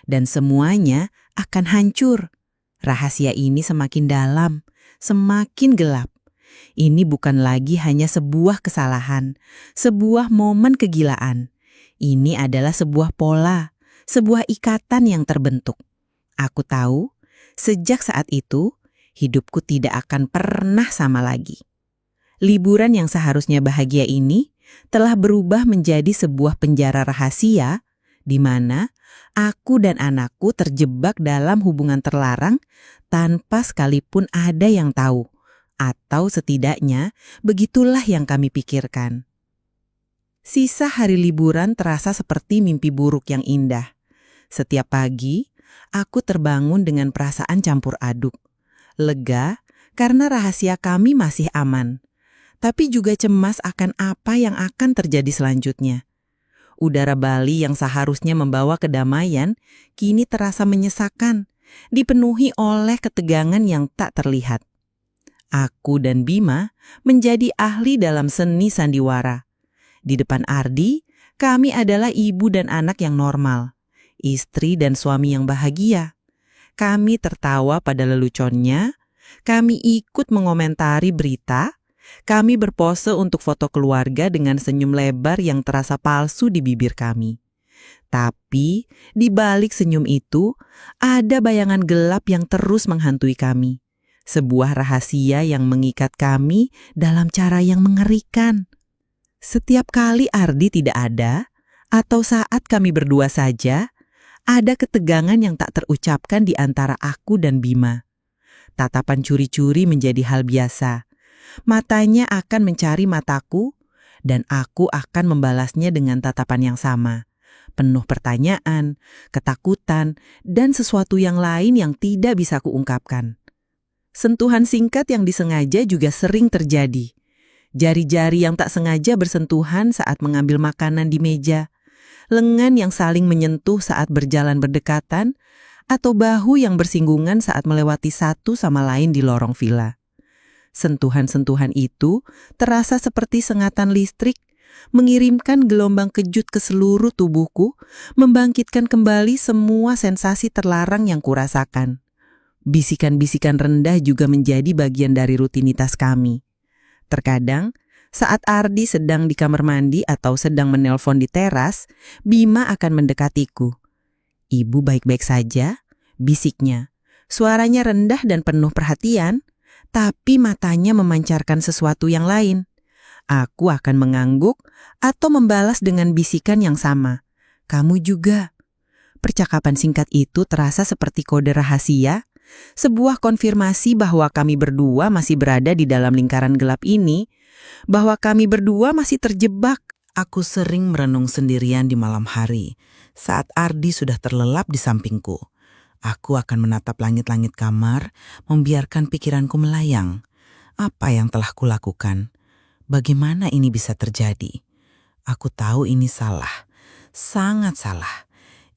dan semuanya akan hancur. Rahasia ini semakin dalam, semakin gelap. Ini bukan lagi hanya sebuah kesalahan, sebuah momen kegilaan. Ini adalah sebuah pola, sebuah ikatan yang terbentuk. Aku tahu, sejak saat itu, hidupku tidak akan pernah sama lagi. Liburan yang seharusnya bahagia ini telah berubah menjadi sebuah penjara rahasia di mana aku dan anakku terjebak dalam hubungan terlarang tanpa sekalipun ada yang tahu. Atau setidaknya, begitulah yang kami pikirkan. Sisa hari liburan terasa seperti mimpi buruk yang indah. Setiap pagi, aku terbangun dengan perasaan campur aduk. Lega karena rahasia kami masih aman. Tapi juga cemas akan apa yang akan terjadi selanjutnya. Udara Bali yang seharusnya membawa kedamaian, kini terasa menyesakan, dipenuhi oleh ketegangan yang tak terlihat. Aku dan Bima menjadi ahli dalam seni sandiwara. Di depan Ardi, kami adalah ibu dan anak yang normal, istri dan suami yang bahagia. Kami tertawa pada leluconnya, kami ikut mengomentari berita, kami berpose untuk foto keluarga dengan senyum lebar yang terasa palsu di bibir kami. Tapi di balik senyum itu, ada bayangan gelap yang terus menghantui kami. Sebuah rahasia yang mengikat kami dalam cara yang mengerikan. Setiap kali Ardi tidak ada, atau saat kami berdua saja, ada ketegangan yang tak terucapkan di antara aku dan Bima. Tatapan curi-curi menjadi hal biasa. Matanya akan mencari mataku, dan aku akan membalasnya dengan tatapan yang sama. Penuh pertanyaan, ketakutan, dan sesuatu yang lain yang tidak bisa kuungkapkan. Sentuhan singkat yang disengaja juga sering terjadi. Jari-jari yang tak sengaja bersentuhan saat mengambil makanan di meja. Lengan yang saling menyentuh saat berjalan berdekatan, atau bahu yang bersinggungan saat melewati satu sama lain di lorong villa. Sentuhan-sentuhan itu terasa seperti sengatan listrik, mengirimkan gelombang kejut ke seluruh tubuhku, membangkitkan kembali semua sensasi terlarang yang kurasakan. Bisikan-bisikan rendah juga menjadi bagian dari rutinitas kami. Terkadang, saat Ardi sedang di kamar mandi atau sedang menelpon di teras, Bima akan mendekatiku. "Ibu baik-baik saja?" bisiknya. Suaranya rendah dan penuh perhatian, tapi matanya memancarkan sesuatu yang lain. Aku akan mengangguk atau membalas dengan bisikan yang sama. Kamu juga. Percakapan singkat itu terasa seperti kode rahasia, sebuah konfirmasi bahwa kami berdua masih berada di dalam lingkaran gelap ini, bahwa kami berdua masih terjebak. Aku sering merenung sendirian di malam hari, saat Ardi sudah terlelap di sampingku. Aku akan menatap langit-langit kamar, membiarkan pikiranku melayang. Apa yang telah kulakukan? Bagaimana ini bisa terjadi? Aku tahu ini salah, sangat salah.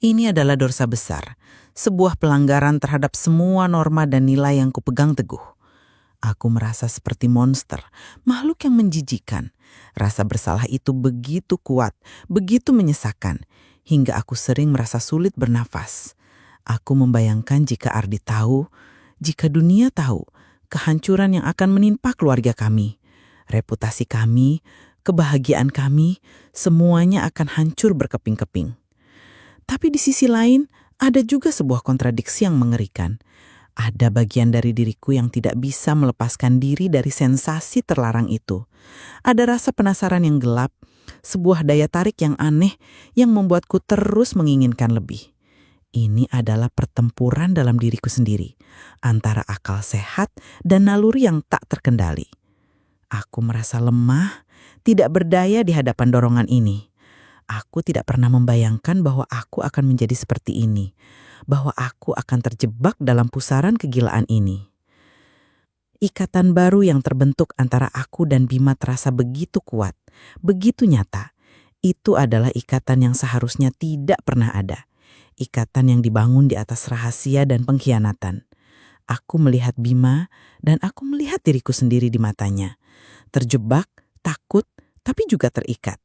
Ini adalah dosa besar, sebuah pelanggaran terhadap semua norma dan nilai yang kupegang teguh. Aku merasa seperti monster, makhluk yang menjijikan. Rasa bersalah itu begitu kuat, begitu menyesakan, hingga aku sering merasa sulit bernafas. Aku membayangkan jika Ardi tahu, jika dunia tahu, kehancuran yang akan menimpa keluarga kami. Reputasi kami, kebahagiaan kami, semuanya akan hancur berkeping-keping. Tapi di sisi lain, ada juga sebuah kontradiksi yang mengerikan. Ada bagian dari diriku yang tidak bisa melepaskan diri dari sensasi terlarang itu. Ada rasa penasaran yang gelap, sebuah daya tarik yang aneh yang membuatku terus menginginkan lebih. Ini adalah pertempuran dalam diriku sendiri, antara akal sehat dan naluri yang tak terkendali. Aku merasa lemah, tidak berdaya di hadapan dorongan ini. Aku tidak pernah membayangkan bahwa aku akan menjadi seperti ini, bahwa aku akan terjebak dalam pusaran kegilaan ini. Ikatan baru yang terbentuk antara aku dan Bima terasa begitu kuat, begitu nyata. Itu adalah ikatan yang seharusnya tidak pernah ada. Ikatan yang dibangun di atas rahasia dan pengkhianatan. Aku melihat Bima dan aku melihat diriku sendiri di matanya. Terjebak, takut, tapi juga terikat.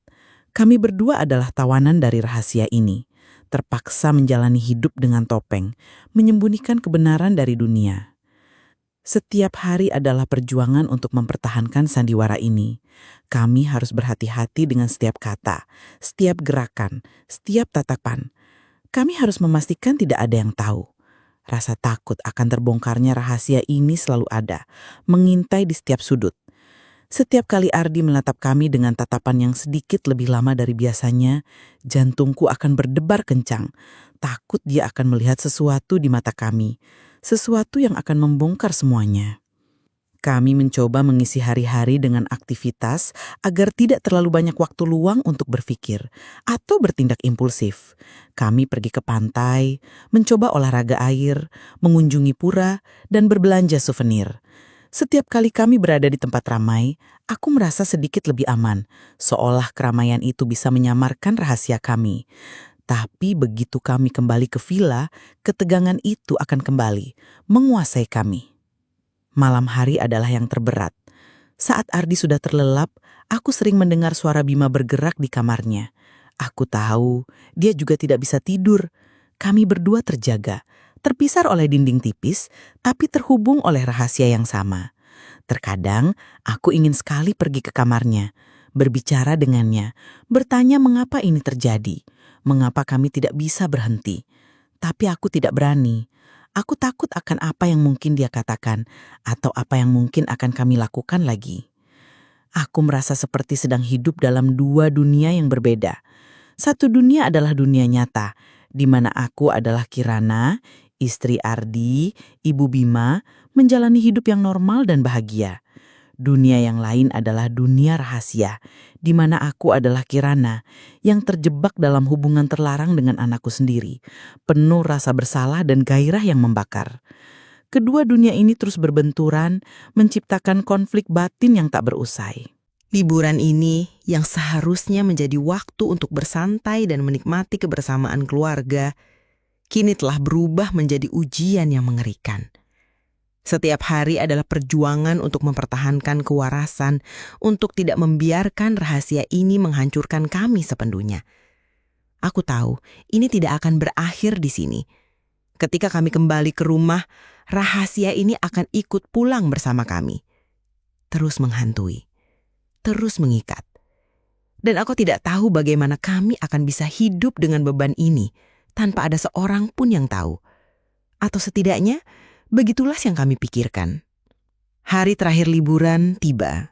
Kami berdua adalah tawanan dari rahasia ini. Terpaksa menjalani hidup dengan topeng, menyembunyikan kebenaran dari dunia. Setiap hari adalah perjuangan untuk mempertahankan sandiwara ini. Kami harus berhati-hati dengan setiap kata, setiap gerakan, setiap tatapan. Kami harus memastikan tidak ada yang tahu. Rasa takut akan terbongkarnya rahasia ini selalu ada, mengintai di setiap sudut. Setiap kali Ardi menatap kami dengan tatapan yang sedikit lebih lama dari biasanya, jantungku akan berdebar kencang. Takut dia akan melihat sesuatu di mata kami, sesuatu yang akan membongkar semuanya. Kami mencoba mengisi hari-hari dengan aktivitas agar tidak terlalu banyak waktu luang untuk berpikir atau bertindak impulsif. Kami pergi ke pantai, mencoba olahraga air, mengunjungi pura, dan berbelanja souvenir. Setiap kali kami berada di tempat ramai, aku merasa sedikit lebih aman, seolah keramaian itu bisa menyamarkan rahasia kami. Tapi begitu kami kembali ke villa, ketegangan itu akan kembali, menguasai kami. Malam hari adalah yang terberat. Saat Ardi sudah terlelap, aku sering mendengar suara Bima bergerak di kamarnya. Aku tahu, dia juga tidak bisa tidur. Kami berdua terjaga, terpisah oleh dinding tipis, tapi terhubung oleh rahasia yang sama. Terkadang, aku ingin sekali pergi ke kamarnya, berbicara dengannya, bertanya mengapa ini terjadi, mengapa kami tidak bisa berhenti. Tapi aku tidak berani. Aku takut akan apa yang mungkin dia katakan, atau apa yang mungkin akan kami lakukan lagi. Aku merasa seperti sedang hidup dalam dua dunia yang berbeda. Satu dunia adalah dunia nyata, di mana aku adalah Kirana, istri Ardi, ibu Bima, menjalani hidup yang normal dan bahagia. Dunia yang lain adalah dunia rahasia, di mana aku adalah Kirana, yang terjebak dalam hubungan terlarang dengan anakku sendiri, penuh rasa bersalah dan gairah yang membakar. Kedua dunia ini terus berbenturan, menciptakan konflik batin yang tak berusai. Liburan ini yang seharusnya menjadi waktu untuk bersantai dan menikmati kebersamaan keluarga, kini telah berubah menjadi ujian yang mengerikan. Setiap hari adalah perjuangan untuk mempertahankan kewarasan, untuk tidak membiarkan rahasia ini menghancurkan kami sepenuhnya. Aku tahu ini tidak akan berakhir di sini. Ketika kami kembali ke rumah, rahasia ini akan ikut pulang bersama kami. Terus menghantui, terus mengikat. Dan aku tidak tahu bagaimana kami akan bisa hidup dengan beban ini tanpa ada seorang pun yang tahu. Atau setidaknya, begitulah yang kami pikirkan. Hari terakhir liburan tiba.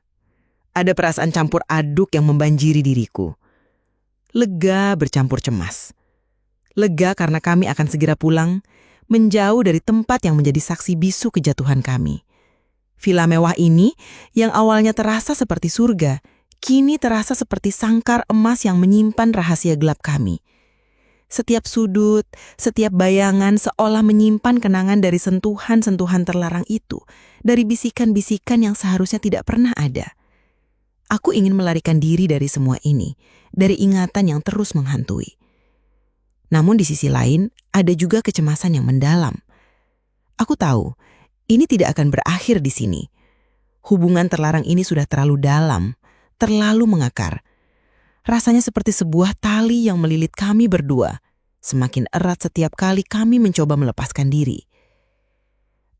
Ada perasaan campur aduk yang membanjiri diriku. Lega bercampur cemas. Lega karena kami akan segera pulang, menjauh dari tempat yang menjadi saksi bisu kejatuhan kami. Villa mewah ini yang awalnya terasa seperti surga, kini terasa seperti sangkar emas yang menyimpan rahasia gelap kami. Setiap sudut, setiap bayangan seolah menyimpan kenangan dari sentuhan-sentuhan terlarang itu, dari bisikan-bisikan yang seharusnya tidak pernah ada. Aku ingin melarikan diri dari semua ini, dari ingatan yang terus menghantui. Namun di sisi lain, ada juga kecemasan yang mendalam. Aku tahu, ini tidak akan berakhir di sini. Hubungan terlarang ini sudah terlalu dalam, terlalu mengakar. Rasanya seperti sebuah tali yang melilit kami berdua, semakin erat setiap kali kami mencoba melepaskan diri.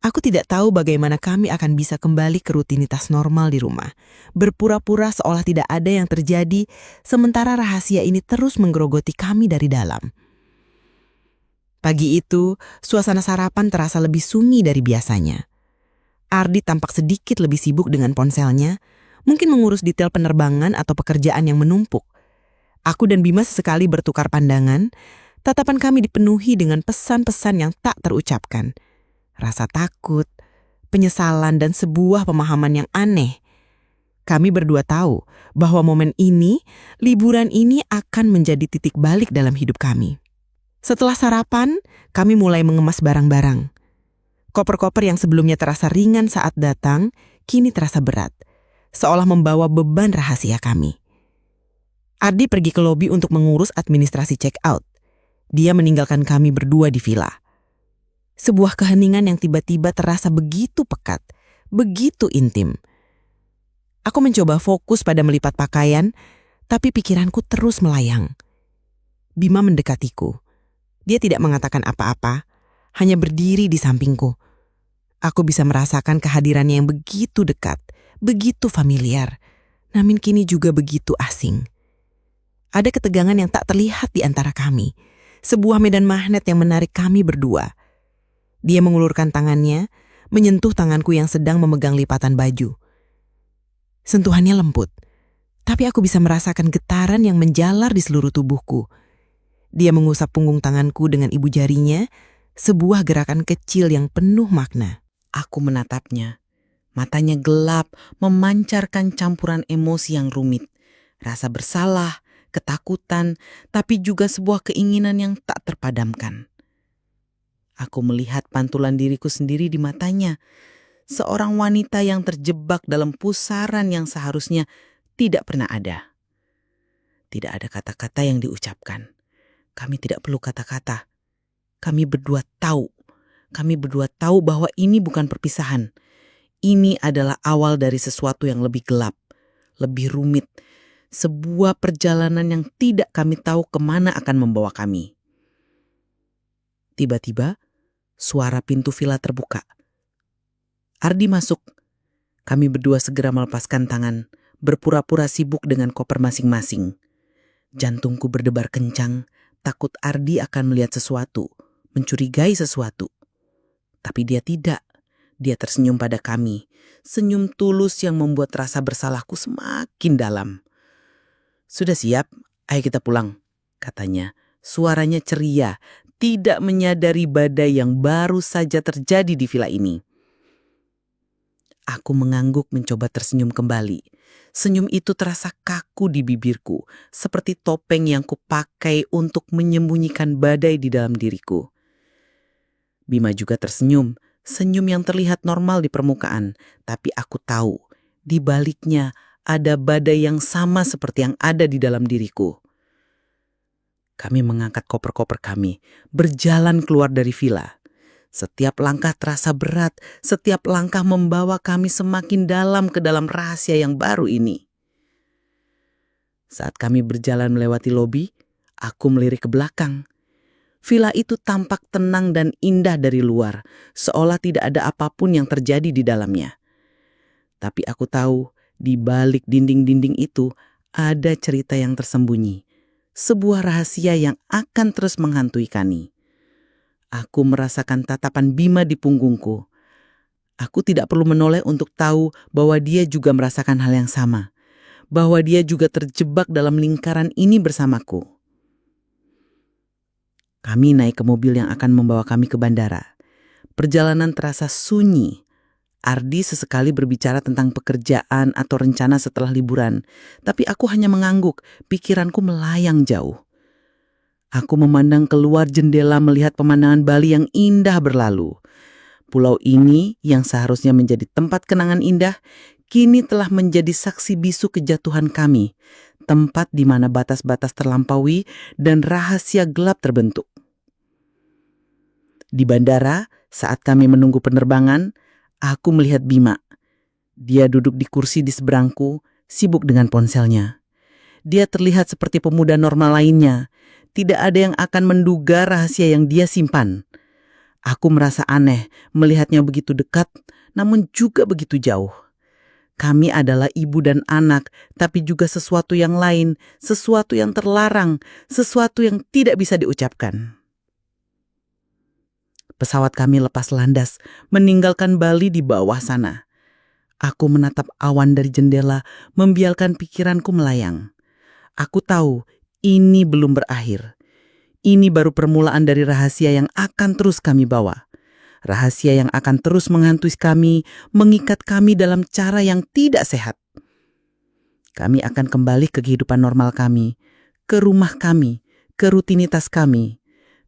Aku tidak tahu bagaimana kami akan bisa kembali ke rutinitas normal di rumah, berpura-pura seolah tidak ada yang terjadi, sementara rahasia ini terus menggerogoti kami dari dalam. Pagi itu, suasana sarapan terasa lebih sunyi dari biasanya. Ardi tampak sedikit lebih sibuk dengan ponselnya, mungkin mengurus detail penerbangan atau pekerjaan yang menumpuk. Aku dan Bima sesekali bertukar pandangan, tatapan kami dipenuhi dengan pesan-pesan yang tak terucapkan. Rasa takut, penyesalan, dan sebuah pemahaman yang aneh. Kami berdua tahu bahwa momen ini, liburan ini akan menjadi titik balik dalam hidup kami. Setelah sarapan, kami mulai mengemas barang-barang. Koper-koper yang sebelumnya terasa ringan saat datang, kini terasa berat, seolah membawa beban rahasia kami. Ardi pergi ke lobi untuk mengurus administrasi check-out. Dia meninggalkan kami berdua di villa. Sebuah keheningan yang tiba-tiba terasa begitu pekat, begitu intim. Aku mencoba fokus pada melipat pakaian, tapi pikiranku terus melayang. Bima mendekatiku. Dia tidak mengatakan apa-apa, hanya berdiri di sampingku. Aku bisa merasakan kehadirannya yang begitu dekat, begitu familiar, namun kini juga begitu asing. Ada ketegangan yang tak terlihat di antara kami, sebuah medan magnet yang menarik kami berdua. Dia mengulurkan tangannya, menyentuh tanganku yang sedang memegang lipatan baju. Sentuhannya lembut, tapi aku bisa merasakan getaran yang menjalar di seluruh tubuhku. Dia mengusap punggung tanganku dengan ibu jarinya, sebuah gerakan kecil yang penuh makna. Aku menatapnya. Matanya gelap, memancarkan campuran emosi yang rumit. Rasa bersalah, ketakutan, tapi juga sebuah keinginan yang tak terpadamkan. Aku melihat pantulan diriku sendiri di matanya. Seorang wanita yang terjebak dalam pusaran yang seharusnya tidak pernah ada. Tidak ada kata-kata yang diucapkan. Kami tidak perlu kata-kata. Kami berdua tahu. Kami berdua tahu bahwa ini bukan perpisahan. Ini adalah awal dari sesuatu yang lebih gelap, lebih rumit. Sebuah perjalanan yang tidak kami tahu kemana akan membawa kami. Tiba-tiba, suara pintu villa terbuka. Ardi masuk. Kami berdua segera melepaskan tangan, berpura-pura sibuk dengan koper masing-masing. Jantungku berdebar kencang, takut Ardi akan melihat sesuatu, mencurigai sesuatu. Tapi dia tidak. Dia tersenyum pada kami, senyum tulus yang membuat rasa bersalahku semakin dalam. "Sudah siap? Ayo kita pulang," katanya. Suaranya ceria, tidak menyadari badai yang baru saja terjadi di villa ini. Aku mengangguk mencoba tersenyum kembali. Senyum itu terasa kaku di bibirku, seperti topeng yang kupakai untuk menyembunyikan badai di dalam diriku. Bima juga tersenyum, senyum yang terlihat normal di permukaan, tapi aku tahu, di baliknya ada badai yang sama seperti yang ada di dalam diriku. Kami mengangkat koper-koper kami, berjalan keluar dari villa. Setiap langkah terasa berat, setiap langkah membawa kami semakin dalam ke dalam rahasia yang baru ini. Saat kami berjalan melewati lobi, aku melirik ke belakang. Villa itu tampak tenang dan indah dari luar, seolah tidak ada apapun yang terjadi di dalamnya. Tapi aku tahu, di balik dinding-dinding itu ada cerita yang tersembunyi. Sebuah rahasia yang akan terus menghantui kami. Aku merasakan tatapan Bima di punggungku. Aku tidak perlu menoleh untuk tahu bahwa dia juga merasakan hal yang sama. Bahwa dia juga terjebak dalam lingkaran ini bersamaku. Kami naik ke mobil yang akan membawa kami ke bandara. Perjalanan terasa sunyi. Ardi sesekali berbicara tentang pekerjaan atau rencana setelah liburan. Tapi aku hanya mengangguk, pikiranku melayang jauh. Aku memandang keluar jendela melihat pemandangan Bali yang indah berlalu. Pulau ini yang seharusnya menjadi tempat kenangan indah, kini telah menjadi saksi bisu kejatuhan kami. Tempat di mana batas-batas terlampaui dan rahasia gelap terbentuk. Di bandara, saat kami menunggu penerbangan, aku melihat Bima. Dia duduk di kursi di seberangku, sibuk dengan ponselnya. Dia terlihat seperti pemuda normal lainnya. Tidak ada yang akan menduga rahasia yang dia simpan. Aku merasa aneh melihatnya begitu dekat, namun juga begitu jauh. Kami adalah ibu dan anak, tapi juga sesuatu yang lain, sesuatu yang terlarang, sesuatu yang tidak bisa diucapkan. Pesawat kami lepas landas, meninggalkan Bali di bawah sana. Aku menatap awan dari jendela, membiarkan pikiranku melayang. Aku tahu ini belum berakhir. Ini baru permulaan dari rahasia yang akan terus kami bawa. Rahasia yang akan terus menghantui kami, mengikat kami dalam cara yang tidak sehat. Kami akan kembali ke kehidupan normal kami, ke rumah kami, ke rutinitas kami.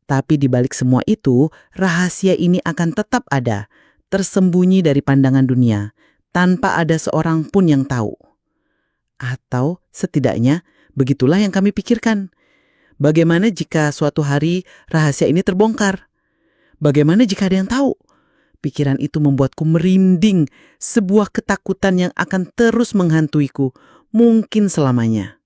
Tapi di balik semua itu, rahasia ini akan tetap ada, tersembunyi dari pandangan dunia, tanpa ada seorang pun yang tahu. Atau setidaknya, begitulah yang kami pikirkan. Bagaimana jika suatu hari rahasia ini terbongkar? Bagaimana jika ada yang tahu? Pikiran itu membuatku merinding, sebuah ketakutan yang akan terus menghantuiku, mungkin selamanya.